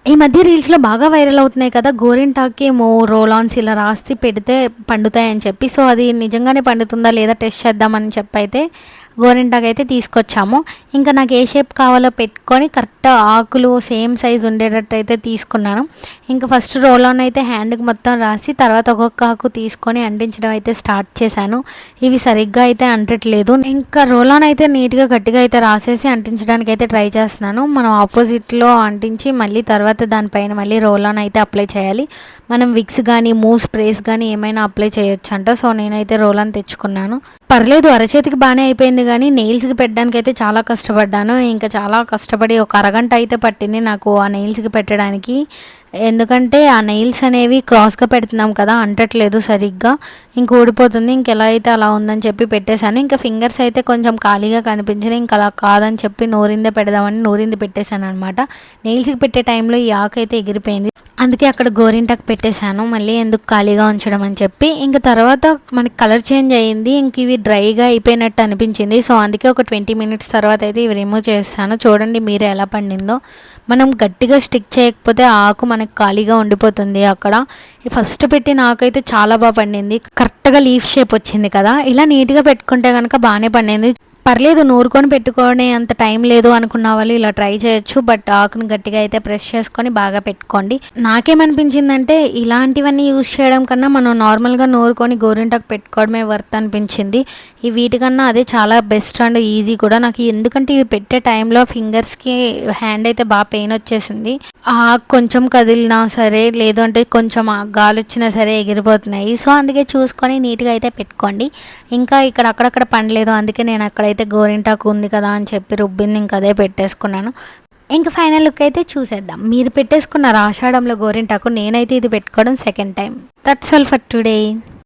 ఈ మధ్య రీల్స్‌లో బాగా వైరల్ అవుతున్నాయి కదా! గోరింటాకేమో రోల్ ఆన్స్ ఇలా రాసి పెడితే పండుతాయని చెప్పి. సో, అది నిజంగానే పండుతుందా లేదా టెస్ట్ చేద్దామని చెప్పైతే గోరింటాకైతే తీసుకొచ్చాము. ఇంకా నాకు ఏ షేప్ కావాలో పెట్టుకొని కరెక్ట్ ఆకులు సేమ్ సైజ్ ఉండేటట్టయితే తీసుకున్నాను. ఇంకా ఫస్ట్ రోల్ ఆన్ అయితే హ్యాండ్‌కి మొత్తం రాసి తర్వాత ఒక్కొక్క ఆకు తీసుకొని అంటించడం అయితే స్టార్ట్ చేశాను. ఇవి సరిగ్గా అయితే అంటట్లేదు. ఇంకా రోల్ ఆన్ అయితే నీట్‌గా గట్టిగా అయితే రాసేసి అంటించడానికి అయితే ట్రై చేస్తున్నాను. మనం ఆపోజిట్‌లో అంటించి మళ్ళీ తర్వాత దానిపైన మళ్ళీ రోల్ ఆన్ అయితే అప్లై చేయాలి. మనం విక్స్ గానీ, మూవ్ స్ప్రేస్ గానీ ఏమైనా అప్లై చేయొచ్చంట. సో, నేనైతే రోల్ ఆన్ తెచ్చుకున్నాను. పర్లేదు అరచేతికి బానే అయిపోయింది గానీ, నెయిల్స్‌కి పెట్టడానికైతే చాలా కష్టపడ్డాను. ఇంకా చాలా కష్టపడి ఒక అరగంట అయితే పట్టింది నాకు ఆ నెయిల్స్‌కి పెట్టడానికి. ఎందుకంటే ఆ నెయిల్స్ అనేవి క్రాస్‌గా పెడుతున్నాం కదా! అంటట్లేదు సరిగ్గా. ఇంక ఊడిపోతుంది. ఇంకెలా అయితే అలా ఉందని చెప్పి పెట్టేశాను. ఇంకా ఫింగర్స్ అయితే కొంచెం ఖాళీగా కనిపించినాయి. ఇంక అలా కాదని చెప్పి నూరిందే పెడదామని నూరింది పెట్టేశాననమాట. నెయిల్స్‌కి పెట్టే టైంలో ఈ ఆకైతే ఎగిరిపోయింది. అందుకే అక్కడ గోరింటాకు పెట్టేశాను. మళ్ళీ ఎందుకు ఖాళీగా ఉంచడం అని చెప్పి. ఇంక తర్వాత మనకి కలర్ చేంజ్ అయ్యింది. ఇంక ఇవి డ్రైగా అయిపోయినట్టు అనిపించింది. సో, అందుకే ఒక 20 మినిట్స్ తర్వాత అయితే ఇవి రిమూవ్ చేసేసాను. చూడండి మీరే ఎలా పండిందో. మనం గట్టిగా స్టిక్ చేయకపోతే ఆ ఆకు మనకు ఖాళీగా ఉండిపోతుంది అక్కడ. ఫస్ట్ పెట్టిన ఆకైతే చాలా బాగా పండింది. కరెక్ట్‌గా లీఫ్ షేప్ వచ్చింది కదా! ఇలా నీట్‌గా పెట్టుకుంటే గనుక బాగానే పండింది. పర్లేదు నూరుకొని పెట్టుకునే అంత టైం లేదు అనుకున్న వాళ్ళు ఇలా ట్రై చేయొచ్చు. బట్ ఆకుని గట్టిగా అయితే ప్రెస్ చేసుకొని బాగా పెట్టుకోండి. నాకేమనిపించిందంటే ఇలాంటివన్నీ యూజ్ చేయడం కన్నా మనం నార్మల్‌గా నూరుకొని గోరింటాకు పెట్టుకోవడమే వర్త్ అనిపించింది. ఈ వీటికన్నా అదే చాలా బెస్ట్ అండ్ ఈజీ కూడా. నాకు ఎందుకంటే ఇవి పెట్టే టైంలో ఫింగర్స్‌కి హ్యాండ్ అయితే బాగా పెయిన్ వచ్చేసింది. ఆ ఆకు కొంచెం కదిలినా సరే లేదు అంటే కొంచెం గాలొచ్చినా సరే ఎగిరిపోతున్నాయి. సో, అందుకే చూసుకొని నీట్‌గా అయితే పెట్టుకోండి. ఇంకా ఇక్కడ అక్కడక్కడ పండలేదు. అందుకే నేను అక్కడైతే గోరింటాకు ఉంది కదా అని చెప్పి రుబ్బింది ఇంక అదే పెట్టేసుకున్నాను. ఇంక ఫైనల్ లుక్ అయితే చూసేద్దాం. మీరు పెట్టేసుకున్నారు ఆషాఢంలో గోరింటాకు. నేనైతే ఇది పెట్టుకోవడం second time. That's all for today.